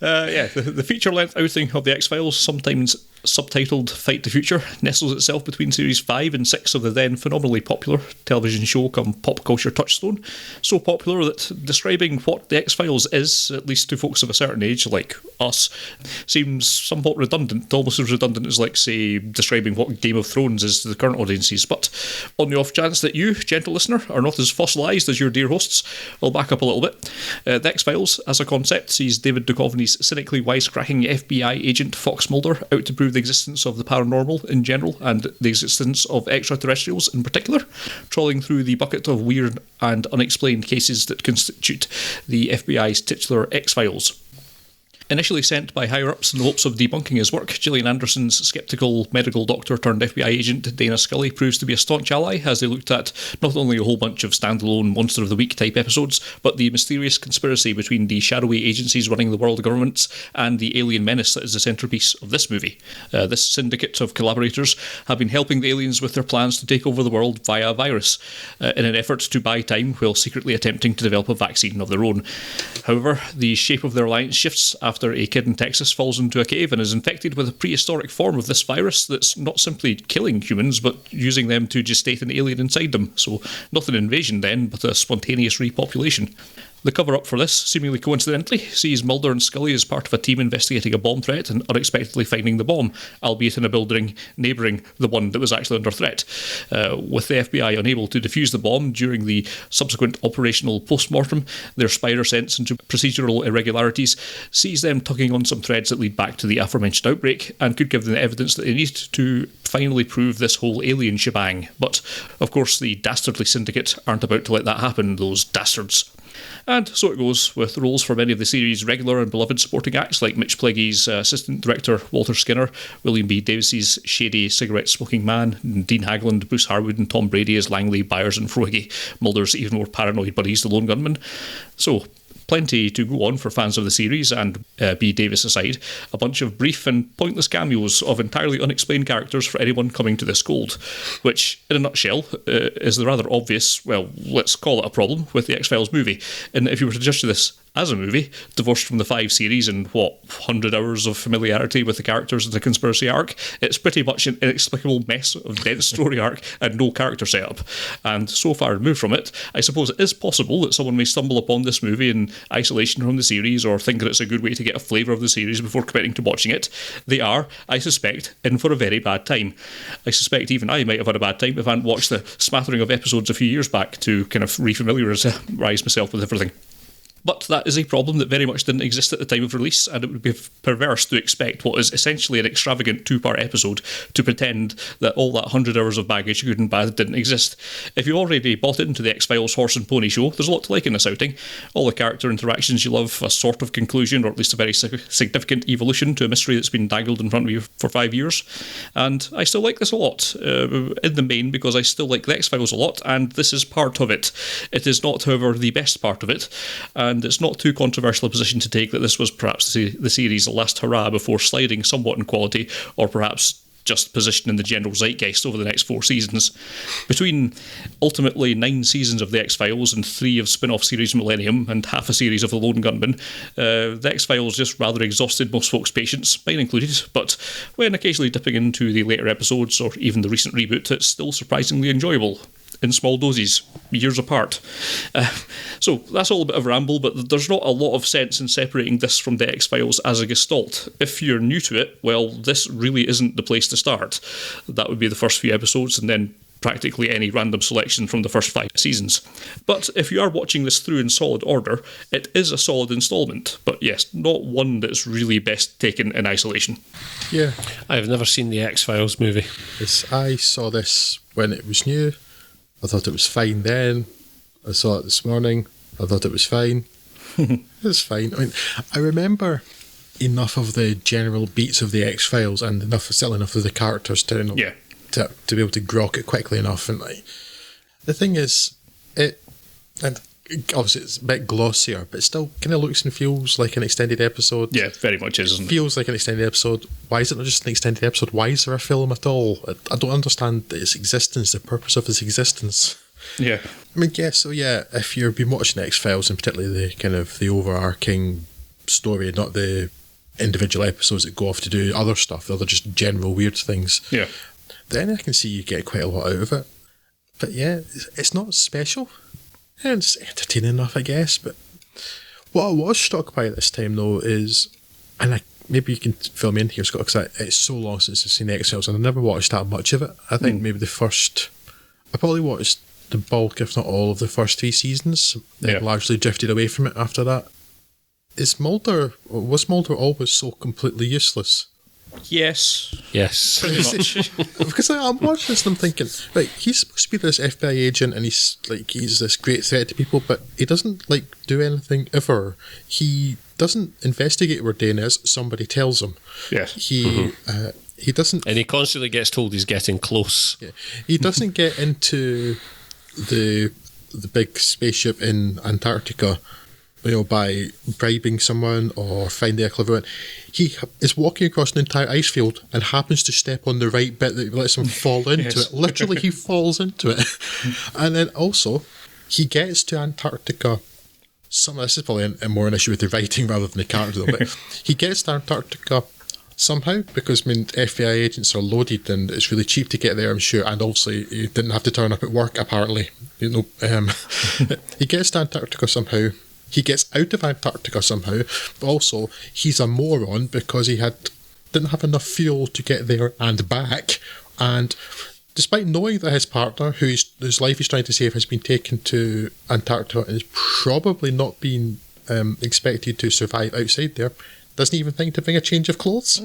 The feature-length outing of the X-Files, sometimes subtitled Fight the Future, nestles itself between series 5 and 6 of the then phenomenally popular television show come pop culture touchstone. So popular that describing what the X-Files is, at least to folks of a certain age like us, seems somewhat redundant, almost as redundant as, like, say, describing what Game of Thrones is to the current audiences. But on the off chance that you, gentle listener, are not as fossilised as your dear hosts, I'll back up a little bit. The X-Files, as a concept, sees David Duchovny's cynically wisecracking FBI agent Fox Mulder out to prove the existence of the paranormal in general and the existence of extraterrestrials in particular, trawling through the bucket of weird and unexplained cases that constitute the FBI's titular X-Files. Initially sent by higher-ups in the hopes of debunking his work, Gillian Anderson's sceptical medical doctor turned FBI agent Dana Scully proves to be a staunch ally as they looked at not only a whole bunch of standalone Monster of the Week type episodes, but the mysterious conspiracy between the shadowy agencies running the world governments and the alien menace that is the centrepiece of this movie. This syndicate of collaborators have been helping the aliens with their plans to take over the world via a virus, in an effort to buy time while secretly attempting to develop a vaccine of their own. However, the shape of their alliance shifts after a kid in Texas falls into a cave and is infected with a prehistoric form of this virus that's not simply killing humans, but using them to gestate an alien inside them. So not an invasion then, but a spontaneous repopulation. The cover-up for this, seemingly coincidentally, sees Mulder and Scully as part of a team investigating a bomb threat and unexpectedly finding the bomb, albeit in a building neighbouring the one that was actually under threat. With the FBI unable to defuse the bomb during the subsequent operational post-mortem, their spider sense into procedural irregularities sees them tugging on some threads that lead back to the aforementioned outbreak and could give them the evidence that they need to finally prove this whole alien shebang. But, of course, the dastardly syndicate aren't about to let that happen, those dastards. And so it goes, with roles for many of the series' regular and beloved supporting acts like Mitch Pileggi's assistant director Walter Skinner, William B. Davis's shady cigarette-smoking man, Dean Haglund, Bruce Harwood and Tom Brady as Langley, Byers and Froggy, Mulder's even more paranoid buddies, the lone gunman. So, plenty to go on for fans of the series, and B. Davis aside, a bunch of brief and pointless cameos of entirely unexplained characters for anyone coming to this cold, which, in a nutshell, is the rather obvious, well, let's call it a problem, with the X-Files movie. And if you were to judge this as a movie, divorced from the 5 series and, 100 hours of familiarity with the characters of the conspiracy arc, it's pretty much an inexplicable mess of dense story arc and no character setup. And so far removed from it, I suppose it is possible that someone may stumble upon this movie in isolation from the series or think that it's a good way to get a flavour of the series before committing to watching it. They are, I suspect, in for a very bad time. I suspect even I might have had a bad time if I hadn't watched the smattering of episodes a few years back to kind of refamiliarise myself with everything. But that is a problem that very much didn't exist at the time of release, and it would be perverse to expect what is essentially an extravagant 2-part episode to pretend that all that 100 hours of baggage, good and bad, didn't exist. If you already bought into the X-Files horse and pony show, there's a lot to like in this outing. All the character interactions you love, a sort of conclusion, or at least a very significant evolution to a mystery that's been dangled in front of you for 5 years. And I still like this a lot, in the main, because I still like the X-Files a lot, and this is part of it. It is not, however, the best part of it, and it's not too controversial a position to take that this was perhaps the series' last hurrah before sliding somewhat in quality, or perhaps just position in the general zeitgeist over the next 4 seasons. Between ultimately 9 seasons of The X-Files and 3 of spin-off series Millennium and half a series of The Lone Gunman, The X-Files just rather exhausted most folks' patience, mine included, but when occasionally dipping into the later episodes or even the recent reboot, it's still surprisingly enjoyable. In small doses, years apart. So that's all a bit of a ramble, but there's not a lot of sense in separating this from the X-Files as a gestalt. If you're new to it, well, this really isn't the place to start. That would be the first few episodes, and then practically any random selection from the first 5 seasons. But if you are watching this through in solid order, it is a solid instalment, but yes, not one that's really best taken in isolation. Yeah. I've never seen the X-Files movie. I saw this when it was new. I thought it was fine then. I saw it this morning. I thought it was fine. It was fine. I mean, I remember enough of the general beats of the X-Files and still enough of the characters to be able to grok it quickly enough. And like, the thing is, and obviously it's a bit glossier, but it still kind of looks and feels like an extended episode. Yeah, very much is, isn't it? Feels like an extended episode. Why is it not just an extended episode? Why is there a film at all? I don't understand its existence, the purpose of its existence. Yeah. I mean, yeah, so yeah, if you've been watching X-Files, and particularly the kind of the overarching story, not the individual episodes that go off to do other stuff. They're just general weird things. Yeah. Then I can see you get quite a lot out of it. But yeah, it's not special. Yeah, it's entertaining enough, I guess. But what I was struck by this time, though, is, and maybe you can fill me in here, Scott, because it's so long since I've seen X-Files, and I never watched that much of it. I think maybe I probably watched the bulk, if not all, of the first 3 seasons. Yeah. Largely drifted away from it after that. Was Mulder always so completely useless? Yes. Yes. Pretty much. Because I'm watching this and I'm thinking, right, he's supposed to be this FBI agent and he's this great threat to people, but he doesn't do anything ever. He doesn't investigate where Dane is. Somebody tells him. Yes. He doesn't. And he constantly gets told he's getting close. Yeah, he doesn't get into the big spaceship in Antarctica, by bribing someone or finding a clever one. He is walking across an entire ice field and happens to step on the right bit that lets him fall into Yes. it. Literally, he falls into it. And then also, he gets to Antarctica. This is probably more an issue with the writing rather than the character, though, but he gets to Antarctica somehow, because FBI agents are loaded and it's really cheap to get there, I'm sure, and also he didn't have to turn up at work, apparently. He gets to Antarctica somehow. He gets out of Antarctica somehow, but also he's a moron because he didn't have enough fuel to get there and back. And despite knowing that his partner, whose life he's trying to save, has been taken to Antarctica and is probably not being expected to survive outside there, doesn't even think to bring a change of clothes.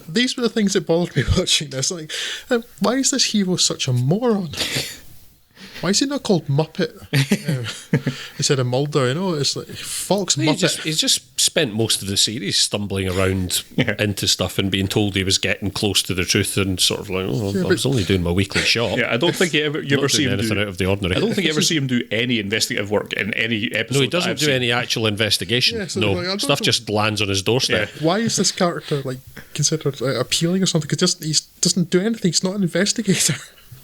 These were the things that bothered me watching this. Why is this hero such a moron? Why is he not called Muppet instead of Mulder? It's like Fox Muppet. He's just spent most of the series stumbling around into stuff and being told he was getting close to the truth and sort of I was only doing my weekly shop. Yeah, I don't think you ever see him anything do out of the ordinary. I don't think you ever see him do any investigative work in any episode. No, he doesn't do any actual investigation. Yeah, so no, stuff just lands on his doorstep. Why is this character considered appealing or something? Because he doesn't do anything. He's not an investigator.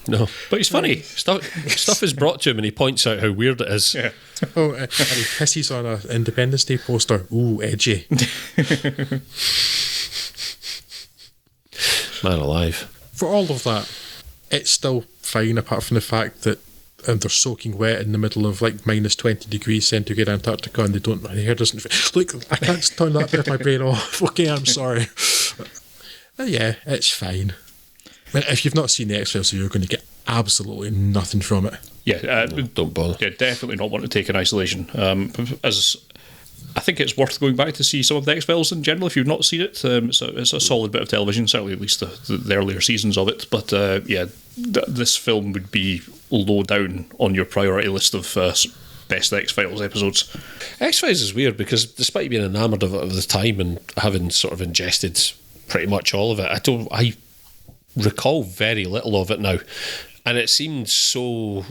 No, But he's funny. stuff is brought to him and he points out how weird it is. Yeah. And he pisses on an Independence Day poster. Ooh, edgy. Man alive. For all of that, it's still fine, apart from the fact that they're soaking wet in the middle of minus 20 degrees centigrade Antarctica, and their hair doesn't fit. Look, I can't turn that bit of my brain off. Okay, I'm sorry. Yeah, it's fine. If you've not seen the X-Files, you're going to get absolutely nothing from it. Yeah, Don't bother. yeah, definitely not want to take in isolation. As I think it's worth going back to see some of the X-Files in general if you've not seen it. It's a solid bit of television, certainly at least the earlier seasons of it. But this film would be low down on your priority list of best X-Files episodes. X-Files is weird because despite being enamoured of it at the time and having sort of ingested pretty much all of it, I recall very little of it now, and it seemed so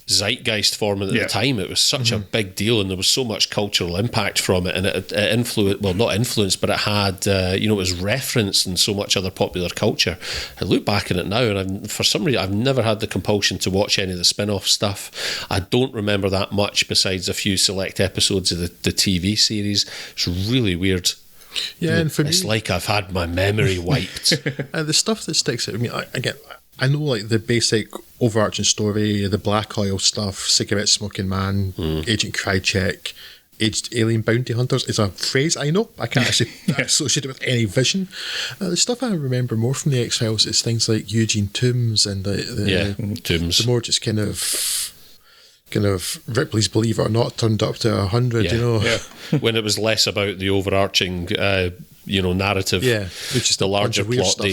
zeitgeist for me at the time. It was such a big deal and there was so much cultural impact from it, and it influenced, well, not influenced, but it had it was referenced in so much other popular culture. I look back at it now and for some reason I've never had the compulsion to watch any of the spin-off stuff. I don't remember that much besides a few select episodes of the TV series. It's really weird. Yeah, and for It's me, like I've had my memory wiped. the stuff that sticks out. I know the basic overarching story, the black oil stuff, Cigarette Smoking Man, Agent Krychek, Aged Alien Bounty Hunters is a phrase I know. I can't actually associate it with any vision. The stuff I remember more from the X-Files is things like Eugene Toombs and Toombs. the more just kind of Ripley's Believe It or Not turned up to 100, When it was less about the overarching, narrative. Yeah, which is the larger weird plot.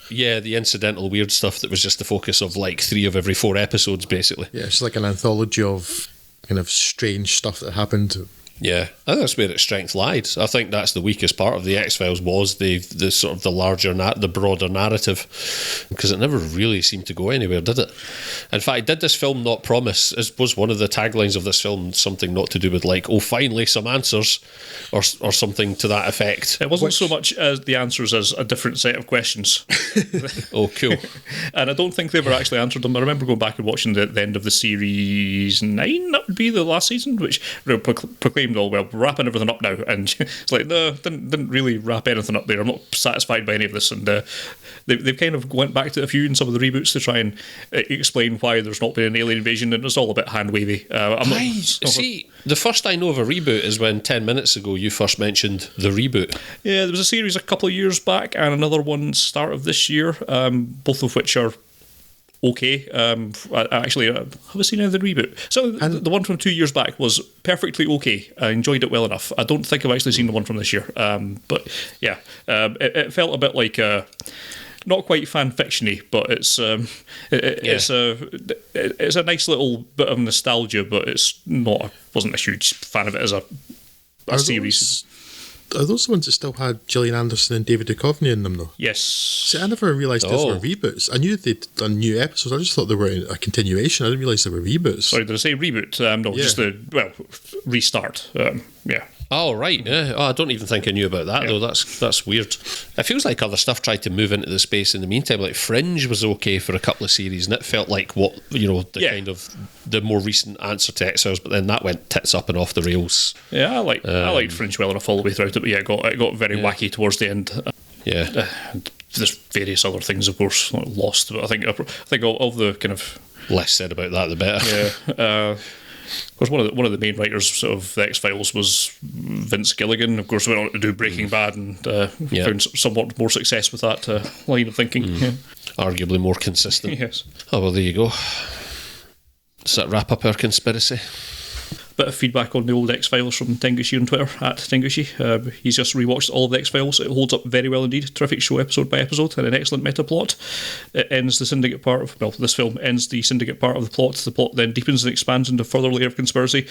The incidental weird stuff that was just the focus of 3 of every 4 episodes, basically. Yeah, it's like an anthology of kind of strange stuff that happened. Yeah, I think that's where its strength lied. I think that's the weakest part of the X-Files was the sort of the larger, the broader narrative, because it never really seemed to go anywhere, did it? In fact, did this film not promise, was one of the taglines of this film something not to do with finally some answers, or something to that effect? It wasn't so much as the answers as a different set of questions. Oh, cool. And I don't think they ever actually answered them. I remember going back and watching the end of the series 9, that would be the last season, which proclaimed claimed, "Oh well, we're wrapping everything up now," and it's like, no, didn't really wrap anything up there. I'm not satisfied by any of this, and they've kind of went back to a few in some of the reboots to try and explain why there's not been an alien invasion, and it's all a bit hand wavy. See, the first I know of a reboot is when 10 minutes ago you first mentioned the reboot. Yeah, there was a series a couple of years back and another one start of this year, both of which are okay. Have I seen any of the reboot? So the one from 2 years back was perfectly okay. I enjoyed it well enough. I don't think I've actually seen the one from this year. But yeah, it felt a bit like not quite fan fictiony, but it's a nice little bit of nostalgia. But it's not. I wasn't a huge fan of it as a series. Are those the ones that still had Gillian Anderson and David Duchovny in them, though? Yes. See, I never realised those were reboots. I knew they'd done new episodes. I just thought they were a continuation. I didn't realise they were reboots. Sorry, did I say reboot? No, just restart. Yeah. Oh, right. Yeah. Oh, I don't even think I knew about that, though. That's weird. It feels like other stuff tried to move into the space in the meantime. Like Fringe was okay for a couple of series, and it felt like kind of the more recent answer to X-Files, but then that went tits up and off the rails. Yeah, I liked Fringe well enough all the way throughout it, but yeah, it got very wacky towards the end. Yeah. There's various other things, of course, like Lost, but I think of the kind of... Less said about that, the better. Yeah. Of course, one of the main writers of the X-Files was Vince Gilligan. Of course, went on to do Breaking Bad and found somewhat more success with that line of thinking. Yeah. Arguably more consistent. Yes. Oh, well, there you go. Does that wrap up our conspiracy? Bit of feedback on the old X-Files from Tengushi on Twitter, @Tengushi. He's just rewatched all of the X-Files. It holds up very well indeed. Terrific show, episode by episode, and an excellent meta plot. It ends the Syndicate part of... Well, this film ends the Syndicate part of the plot. The plot then deepens and expands into a further layer of conspiracy,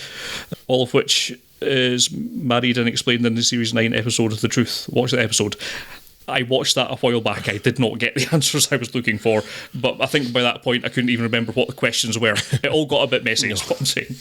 all of which is married and explained in the Series 9 episode of The Truth. Watch the episode. I watched that a while back. I did not get the answers I was looking for, but I think by that point I couldn't even remember what the questions were. It all got a bit messy, is what I'm saying.